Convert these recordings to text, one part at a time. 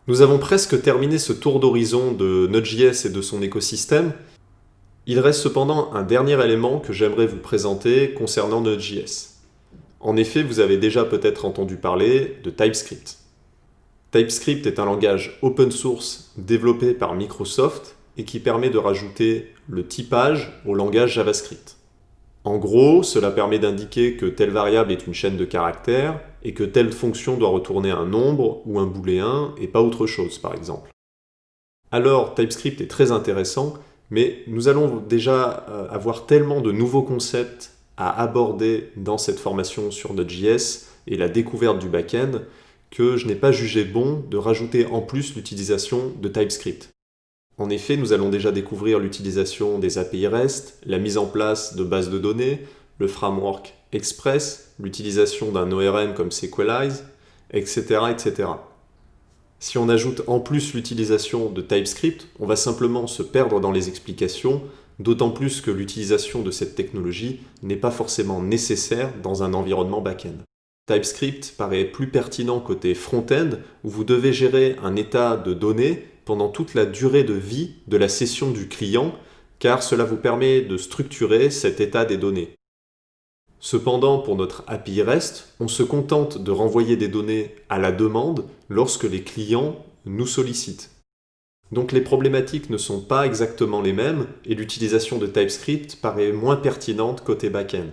Nous avons presque terminé ce tour d'horizon de Node.js et de son écosystème. Il reste cependant un dernier élément que j'aimerais vous présenter concernant Node.js. En effet, vous avez déjà peut-être entendu parler de TypeScript. TypeScript est un langage open source développé par Microsoft et qui permet de rajouter le typage au langage JavaScript. En gros, cela permet d'indiquer que telle variable est une chaîne de caractères et que telle fonction doit retourner un nombre ou un booléen et pas autre chose, par exemple. Alors, TypeScript est très intéressant, mais nous allons déjà avoir tellement de nouveaux concepts à aborder dans cette formation sur Node.js et la découverte du back-end que je n'ai pas jugé bon de rajouter en plus l'utilisation de TypeScript. En effet, nous allons déjà découvrir l'utilisation des API REST, la mise en place de bases de données, le framework Express, l'utilisation d'un ORM comme Sequelize, etc., etc. Si on ajoute en plus l'utilisation de TypeScript, on va simplement se perdre dans les explications, d'autant plus que l'utilisation de cette technologie n'est pas forcément nécessaire dans un environnement back-end. TypeScript paraît plus pertinent côté front-end, où vous devez gérer un état de données pendant toute la durée de vie de la session du client, car cela vous permet de structurer cet état des données. Cependant, pour notre API REST, on se contente de renvoyer des données à la demande lorsque les clients nous sollicitent. Donc les problématiques ne sont pas exactement les mêmes et l'utilisation de TypeScript paraît moins pertinente côté back-end.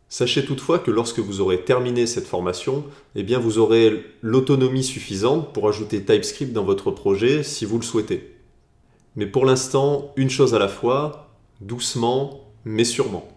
Sachez toutefois que lorsque vous aurez terminé cette formation, vous aurez l'autonomie suffisante pour ajouter TypeScript dans votre projet si vous le souhaitez. Mais pour l'instant, une chose à la fois, doucement mais sûrement.